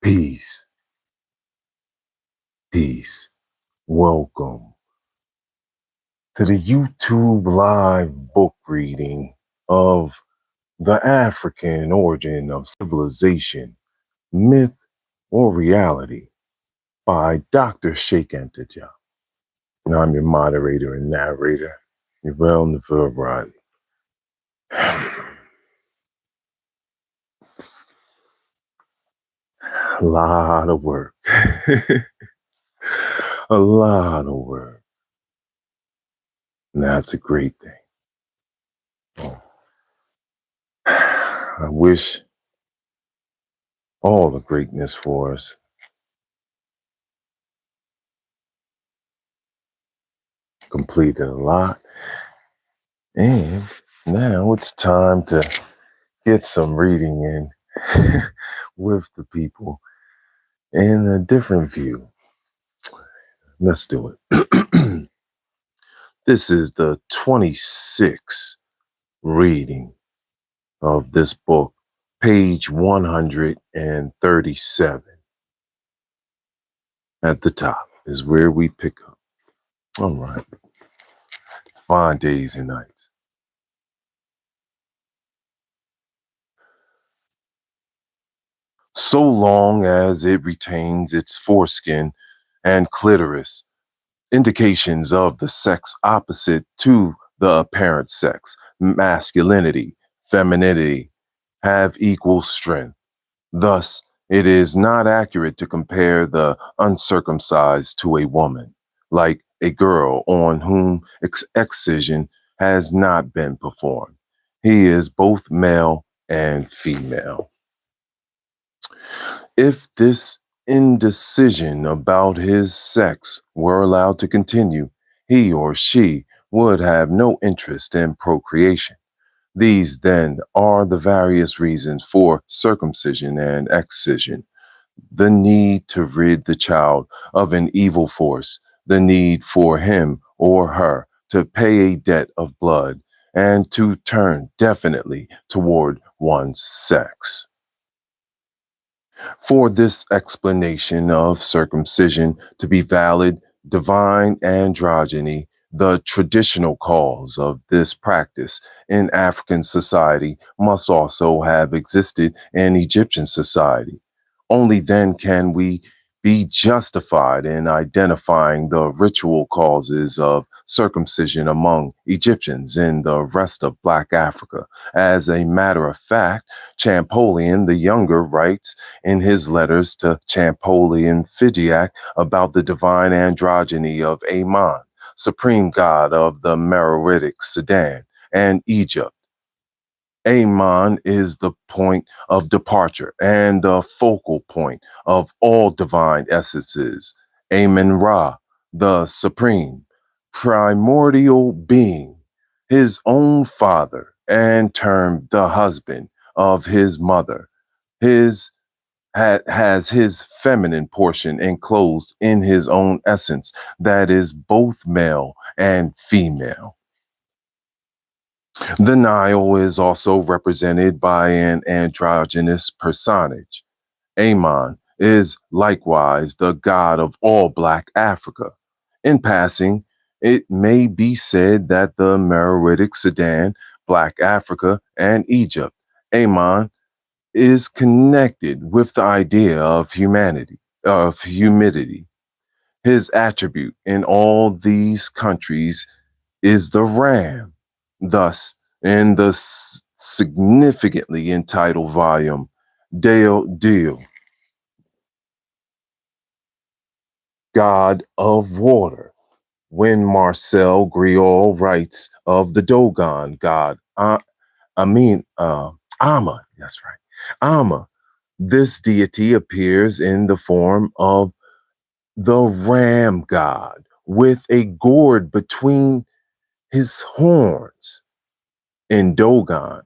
Peace, peace. Welcome to the YouTube live book reading of The African Origin of Civilization, Myth or Reality by Dr. Cheikh Anta. And I'm your moderator and narrator, Uriel. A lot of work. A lot of work. And that's a great thing. I wish all the greatness for us. Completed a lot. And now it's time to get some reading in with the people in a different view. Let's do it. This is the 26th reading of this book, page 137. At the top is where we pick up. All right. Fine days and nights. So long as it retains its foreskin and clitoris, indications of the sex opposite to the apparent sex, masculinity, femininity, have equal strength. Thus, it is not accurate to compare the uncircumcised to a woman, like a girl on whom excision has not been performed. He is both male and female. If this indecision about his sex were allowed to continue, he or she would have no interest in procreation. These, then, are the various reasons for circumcision and excision: the need to rid the child of an evil force, the need for him or her to pay a debt of blood, and to turn definitely toward one's sex. For this explanation of circumcision to be valid, divine androgyny, the traditional cause of this practice in African society, must also have existed in Egyptian society. Only then can we be justified in identifying the ritual causes of circumcision among Egyptians in the rest of Black Africa. As a matter of fact, Champollion the Younger writes in his letters to Champollion Figeac about the divine androgyny of Amon, supreme god of the Meroitic Sudan and Egypt. Amon is the point of departure and the focal point of all divine essences. Amen Ra, the supreme, primordial being, his own father, and termed the husband of his mother, his has his feminine portion enclosed in his own essence that is both male and female. The Nile is also represented by an androgynous personage. Amon is likewise the god of all Black Africa. In passing, it may be said that the Meroitic Sudan, Black Africa, and Egypt, Amon is connected with the idea of humidity. His attribute in all these countries is the ram. Thus, in the significantly entitled volume, Diop, God of Water, when Marcel Griol writes of the Dogon god, Amma, that's right, Amma, this deity appears in the form of the ram god with a gourd between his horns. In Dogon,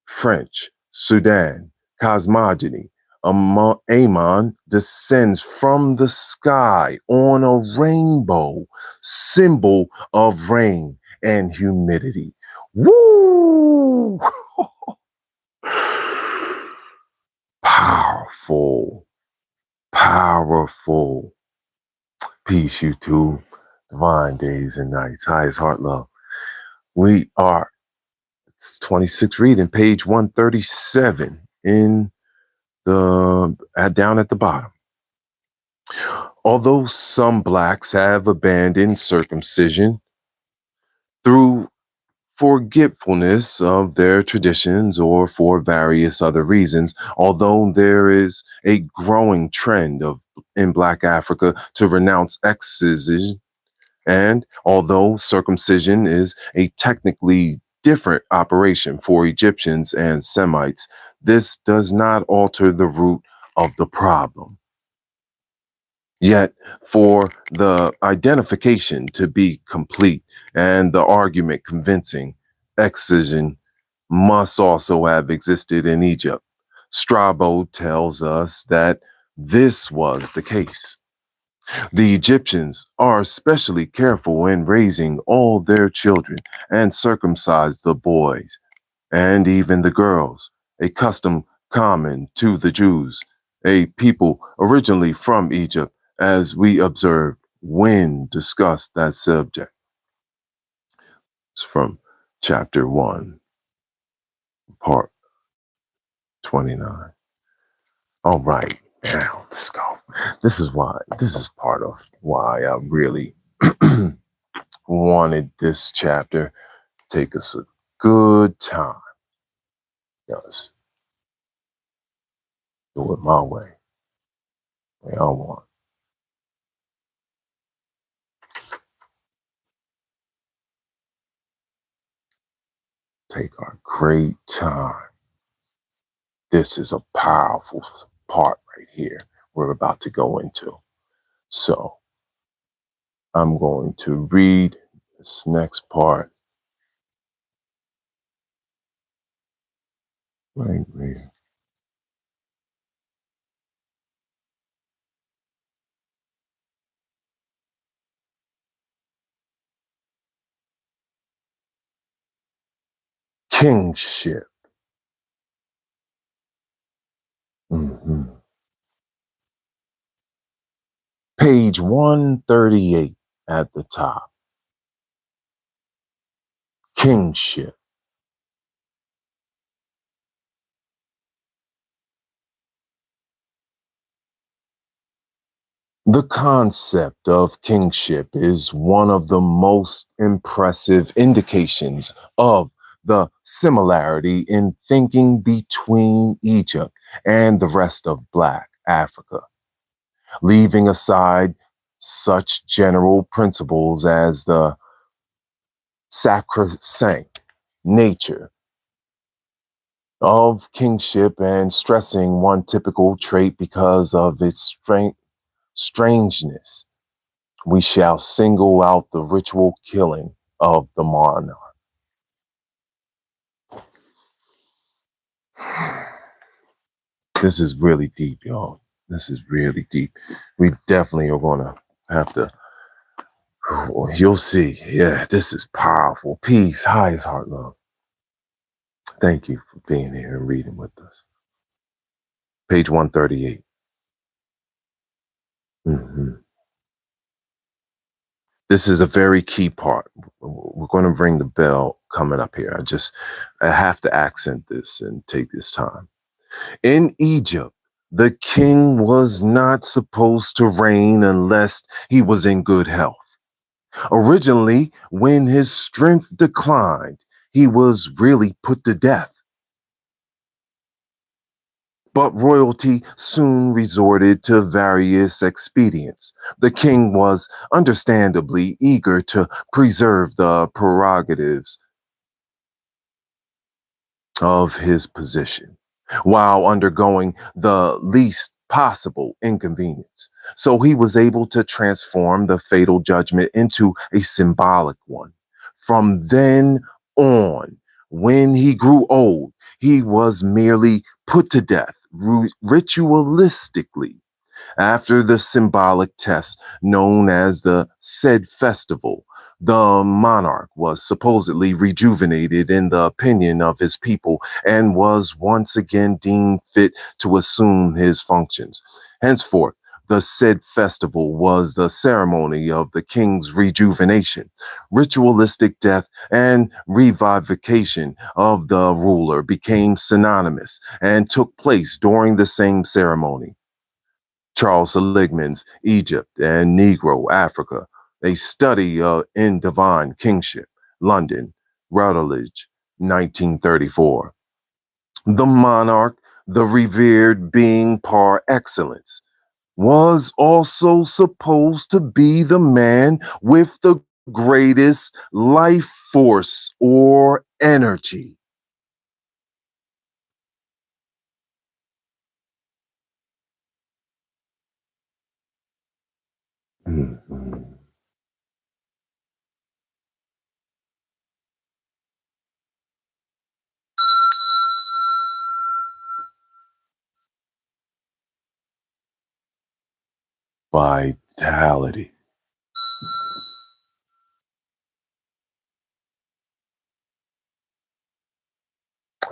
French, Sudan, cosmogony, Amon descends from the sky on a rainbow, symbol of rain and humidity. Woo! Powerful. Powerful. Peace, you two. Divine days and nights. Highest heart love. We are, it's 26 reading, page 137 in down at the bottom. Although some blacks have abandoned circumcision through forgetfulness of their traditions or for various other reasons, although there is a growing trend in Black Africa to renounce excision, and although circumcision is a technically different operation for Egyptians and Semites, this does not alter the root of the problem. Yet, for the identification to be complete and the argument convincing, excision must also have existed in Egypt. Strabo tells us that this was the case. The Egyptians are especially careful in raising all their children and circumcise the boys and even the girls, a custom common to the Jews, a people originally from Egypt, as we observed when discussed that subject. It's from chapter 1, part 29. All right, now let's go. This is part of why I really wanted this chapter to take us a good time. Yes, do it my way I want. Take our great time. This is a powerful part right here we're about to go into. So I'm going to read this next part. Right here. Kingship. Mm-hmm. Page 138 at the top. Kingship. The concept of kingship is one of the most impressive indications of the similarity in thinking between Egypt and the rest of Black Africa. Leaving aside such general principles as the sacrosanct nature of kingship and stressing one typical trait because of its strangeness, we shall single out the ritual killing of the monarch. This is really deep, y'all. This is really deep. We definitely are going to have to, you'll see. Yeah, this is powerful. Peace, highest heart love. Thank you for being here and reading with us. Page 138. Mm-hmm. This is a very key part. We're going to ring the bell coming up here. I have to accent this and take this time. In Egypt, the king was not supposed to reign unless he was in good health. Originally, when his strength declined, he was really put to death. But royalty soon resorted to various expedients. The king was understandably eager to preserve the prerogatives of his position while undergoing the least possible inconvenience. So he was able to transform the fatal judgment into a symbolic one. From then on, when he grew old, he was merely put to death ritualistically after the symbolic test known as the C.A.D festival. The monarch was supposedly rejuvenated in the opinion of his people and was once again deemed fit to assume his functions. Henceforth, The said festival was the ceremony of the king's rejuvenation, ritualistic death, and revivification of the ruler became synonymous and took place during the same ceremony. Charles Seligman's Egypt and Negro Africa, a study in divine kingship, London, Routledge, 1934. The monarch, the revered being par excellence, was also supposed to be the man with the greatest life force or energy. Mhm. Vitality.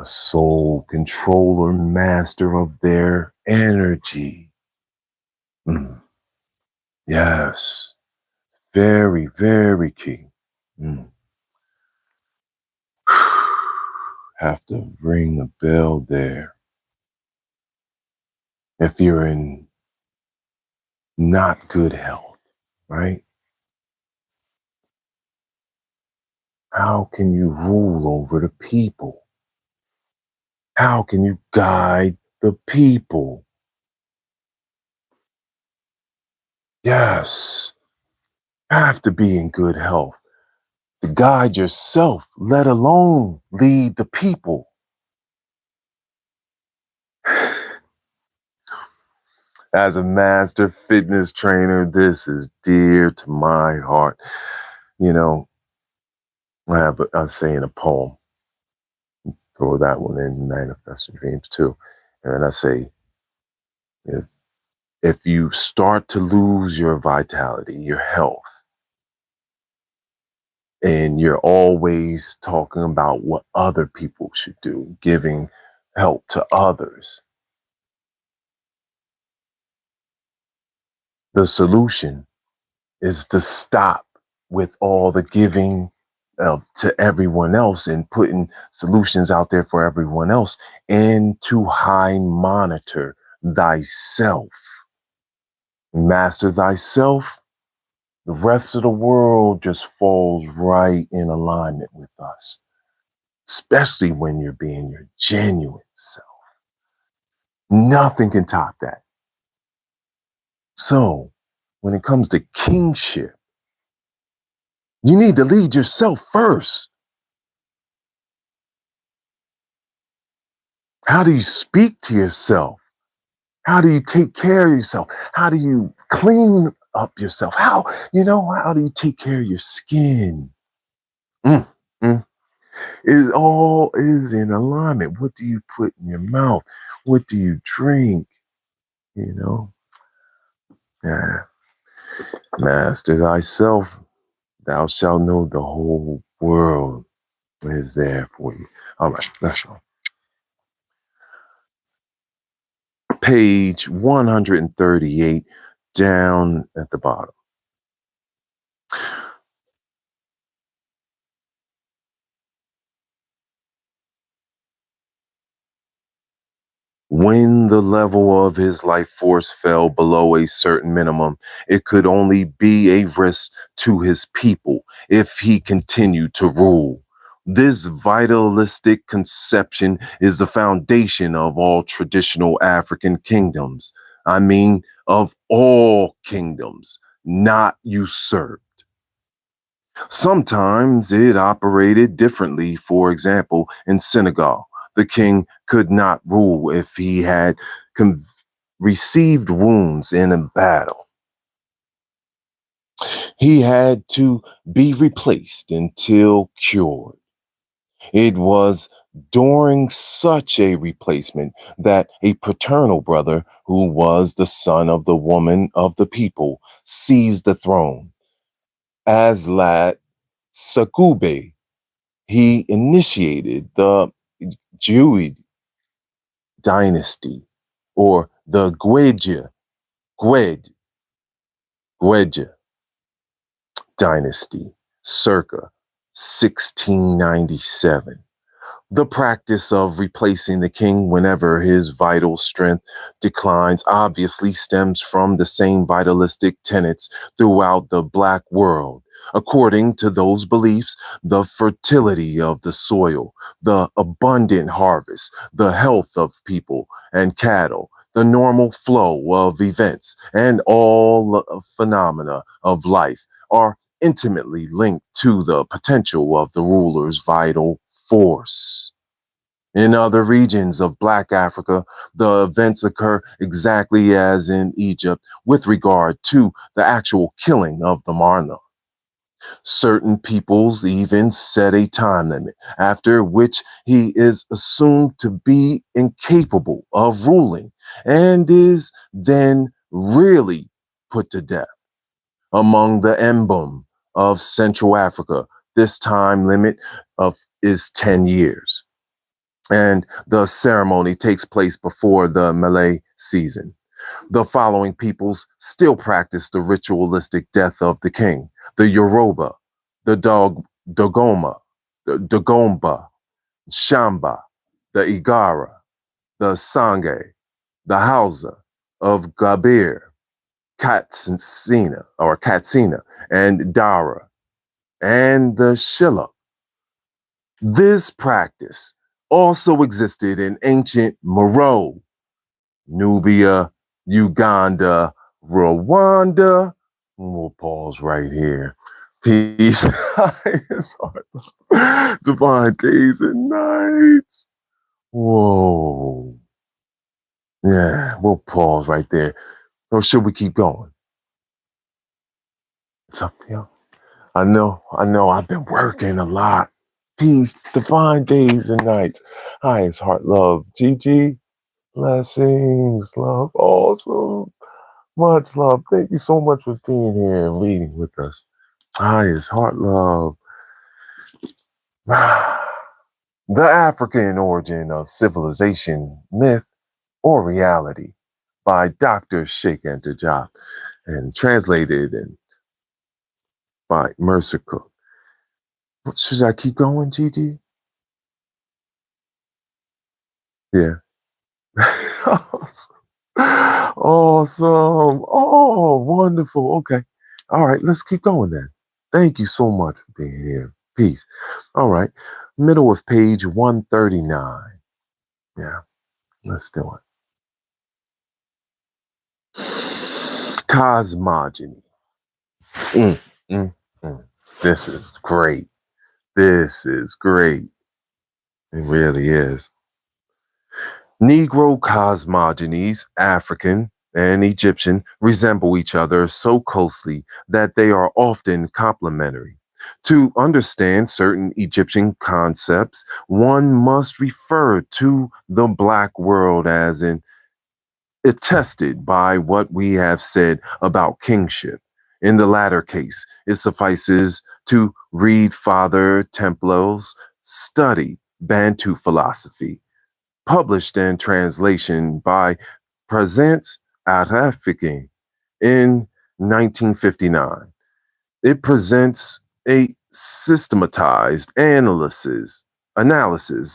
A soul controller, master of their energy. Mm. Yes, very, very key. Mm. Have to ring a bell there. If you're in not good health, right? How can you rule over the people? How can you guide the people? Yes, have to be in good health to guide yourself, let alone lead the people. As a master fitness trainer, this is dear to my heart. You know, I say in a poem, throw that one in Manifest Your Dreams too. And I say, if, if you start to lose your vitality, your health, and you're always talking about what other people should do, giving help to others, the solution is to stop with all the giving to everyone else and putting solutions out there for everyone else, and to high monitor thyself. Master thyself, the rest of the world just falls right in alignment with us, especially when you're being your genuine self. Nothing can top that. So, when it comes to kingship, you need to lead yourself first. How do you speak to yourself? How do you take care of yourself? How do you clean up yourself? How do you take care of your skin? Mm, mm. It all is in alignment. What do you put in your mouth? What do you drink? You know, yeah. Master thyself, thou shalt know the whole world is there for you. All right, let's go. Page 138, down at the bottom. When the level of his life force fell below a certain minimum, it could only be a risk to his people if he continued to rule. This vitalistic conception is the foundation of all traditional African kingdoms. I mean, of all kingdoms, not usurped. Sometimes it operated differently. For example, in Senegal, the king could not rule if he had con- received wounds in a battle. He had to be replaced until cured. It was during such a replacement that a paternal brother, who was the son of the woman of the people, seized the throne. Aslat Sakube, he initiated the Jewish dynasty, or the Gweja, Gwed, Gweja dynasty, circa 1697. The practice of replacing the king whenever his vital strength declines obviously stems from the same vitalistic tenets throughout the Black world. According to those beliefs, the fertility of the soil, the abundant harvest, the health of people and cattle, the normal flow of events, and all phenomena of life are intimately linked to the potential of the ruler's vital force. In other regions of Black Africa, the events occur exactly as in Egypt with regard to the actual killing of the monarch. Certain peoples even set a time limit after which he is assumed to be incapable of ruling and is then really put to death. Among the Mbum of Central Africa, this time limit is 10 years. And the ceremony takes place before the Malay season. The following peoples still practice the ritualistic death of the king: the Yoruba, the Dogoma, the Dagomba, Shamba, the Igara, the Sange, the Hausa of Gabir, Katsina, and Dara, and the Shilla. This practice also existed in ancient Meroe, Nubia, Uganda, Rwanda. We'll pause right here. Peace. Divine days and nights. Whoa. Yeah, we'll pause right there. Or should we keep going? It's up to you. I know, I've been working a lot. Peace, divine days and nights. Highest heart love. Gigi, blessings, love. Awesome. Much love. Thank you so much for being here and reading with us. Highest heart love. The African origin of civilization, myth, or reality by Dr. Cheikh Anta Diop and translated by Mercer Cook. Should I keep going, Gigi? Yeah. Awesome. Awesome. Oh, wonderful. Okay. All right, let's keep going then. Thank you so much for being here. Peace. All right. Middle of page 139. Yeah, let's do it. Cosmogony. Mm, mm, mm. This is great. This is great. It really is. Negro cosmogonies, African and Egyptian, resemble each other so closely that they are often complementary. To understand certain Egyptian concepts, one must refer to the Black world as in attested by what we have said about kingship. In the latter case, it suffices to read Father Templo's study, Bantu philosophy, published in translation by Presence Arafikin in 1959. It presents a systematized analysis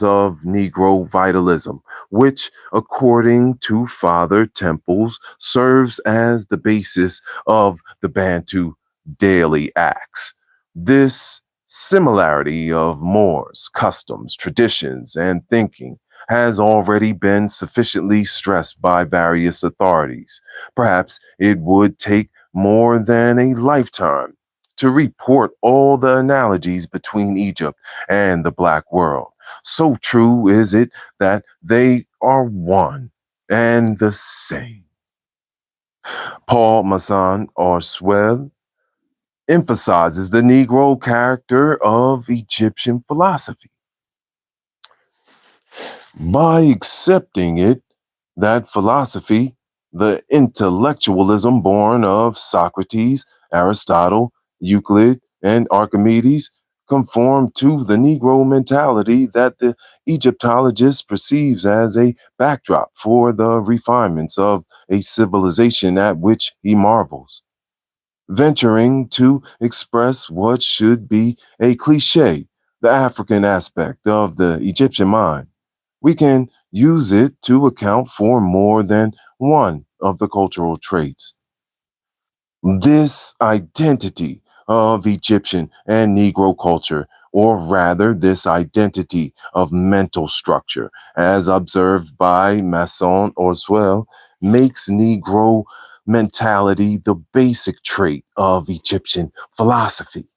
of Negro vitalism, which, according to Father Temples, serves as the basis of the Bantu daily acts. This similarity of mores, customs, traditions, and thinking has already been sufficiently stressed by various authorities. Perhaps it would take more than a lifetime to report all the analogies between Egypt and the Black world. So true is it that they are one and the same. Paul Masson Orswell emphasizes the Negro character of Egyptian philosophy. By accepting it, that philosophy, the intellectualism born of Socrates, Aristotle, Euclid, and Archimedes, conform to the Negro mentality that the Egyptologist perceives as a backdrop for the refinements of a civilization at which he marvels, venturing to express what should be a cliche, the African aspect of the Egyptian mind. We can use it to account for more than one of the cultural traits. This identity of Egyptian and Negro culture, or rather, this identity of mental structure, as observed by Masson Oursel, makes Negro mentality the basic trait of Egyptian philosophy.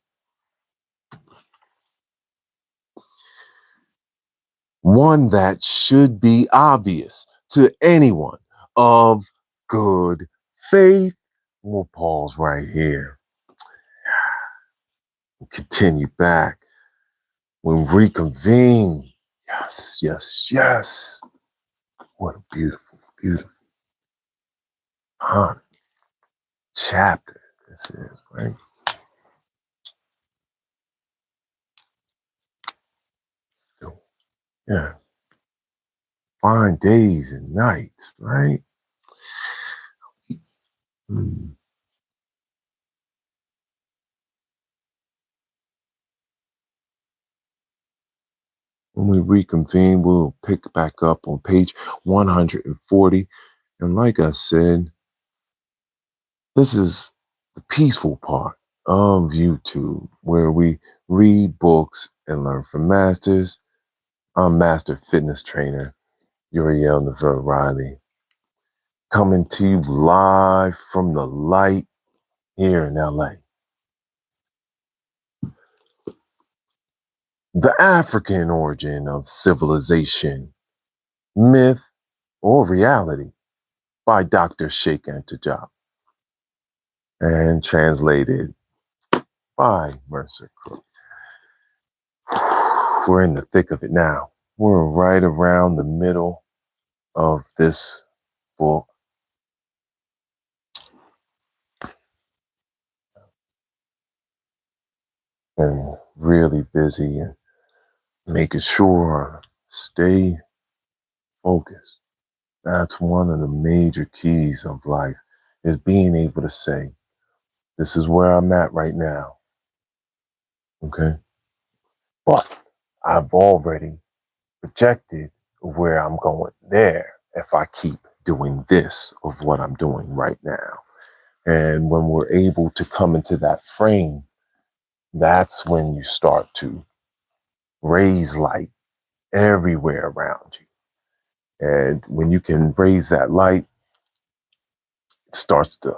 One that should be obvious to anyone of good faith. We'll pause right here. Continue back. We'll reconvene. Yes, yes, yes. What a beautiful, beautiful chapter this is, right? So, yeah. Fine days and nights, right? Hmm. When we reconvene, we'll pick back up on page 140. And like I said, this is the peaceful part of YouTube where we read books and learn from masters. I'm Master Fitness Trainer Uriel Riley, coming to you live from the light here in LA. The African origin of civilization, myth or reality by Dr. Cheikh Anta and translated by Mercer Cook. We're in the thick of it now. We're right around the middle of this book. And really busy and making sure I stay focused. That's one of the major keys of life, is being able to say, this is where I'm at right now. Okay. But I've already projected where I'm going there if I keep doing this of what I'm doing right now. And when we're able to come into that frame, that's when you start to raise light everywhere around you. And when you can raise that light, it starts to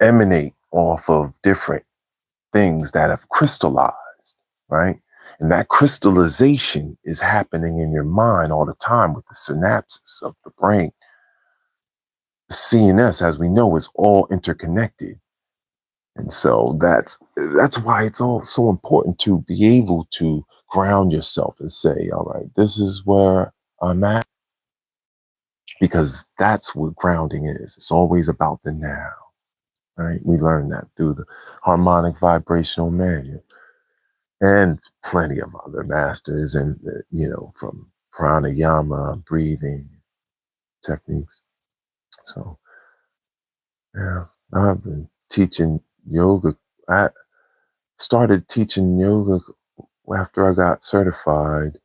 emanate off of different things that have crystallized, right? And that crystallization is happening in your mind all the time with the synapses of the brain. The CNS, as we know, is all interconnected. And so that's why it's all so important to be able to ground yourself and say, all right, this is where I'm at, because that's what grounding is. It's always about the now, right? We learned that through the harmonic vibrational manual and plenty of other masters, and from pranayama, breathing techniques. So yeah, I've been teaching yoga. I started teaching yoga after I got certified.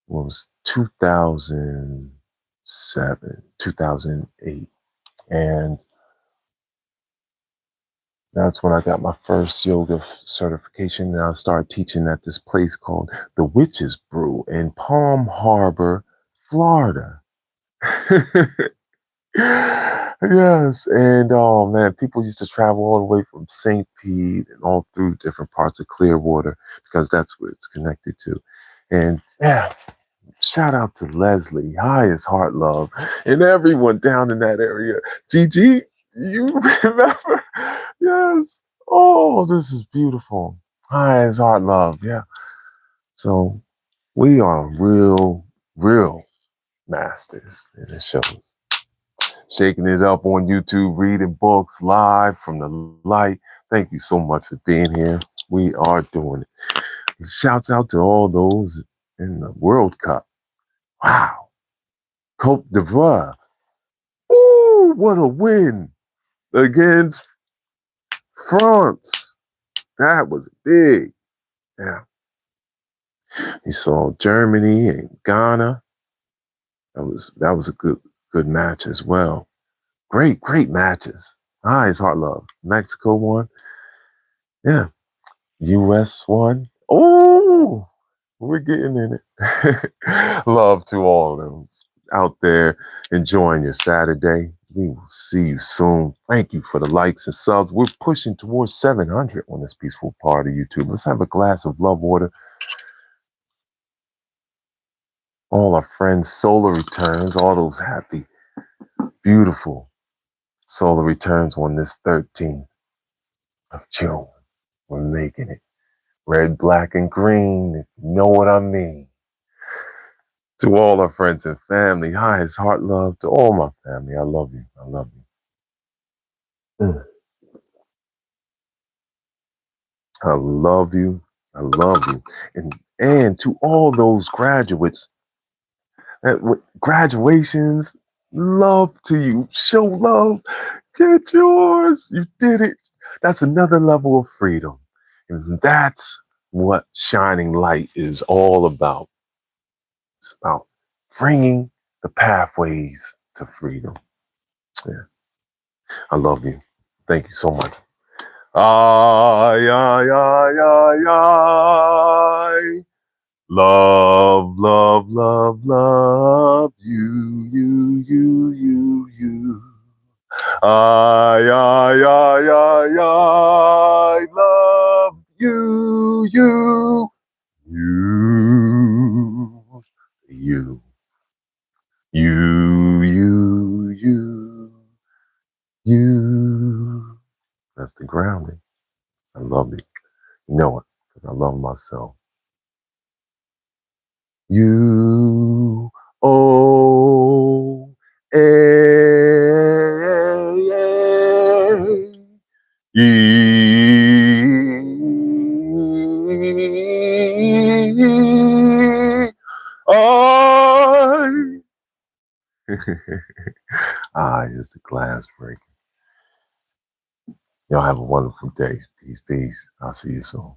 Was 2007, 2008, and that's when I got my first yoga certification. And I started teaching at this place called the Witch's Brew in Palm Harbor, Florida. Yes, and oh man, people used to travel all the way from St. Pete and all through different parts of Clearwater because that's where it's connected to. And yeah, shout out to Leslie, highest heart love, and everyone down in that area. Gigi, you remember? Yes. Oh, this is beautiful. Highest heart love. Yeah. So we are real masters in the shows. Shaking it up on YouTube, reading books live from the light. Thank you so much for being here. We are doing it. Shouts out to all those in the World Cup. Wow. Cote d'Ivoire. Ooh, what a win against France. That was big. Yeah. You saw Germany and Ghana. That was a good match as well. Great matches. His heart love. Mexico won. Yeah. US won. Oh, we're getting in it. Love to all of them out there enjoying your Saturday. We will see you soon. Thank you for the likes and subs. We're pushing towards 700 on this peaceful part of YouTube. Let's have a glass of love water. All our friends, solar returns, all those happy, beautiful solar returns on this 13th of June. We're making it. Red, black, and green, if you know what I mean. To all our friends and family, highest heart love. To all my family, I love you. I love you. I love you. I love you. And to all those graduates, graduations, love to you. Show love. Get yours. You did it. That's another level of freedom. And that's what shining light is all about. It's about bringing the pathways to freedom. Yeah. I love you. Thank you so much. Ay, ay, ay, ay, ay. Love, love, love, love you. Ay, ay, ay, ay, ay. Love you. You. You. You. That's the grounding. I love it. You know it, because I love myself. U O A I. Is the glass breaking. Y'all have a wonderful day. Peace, peace. I'll see you soon.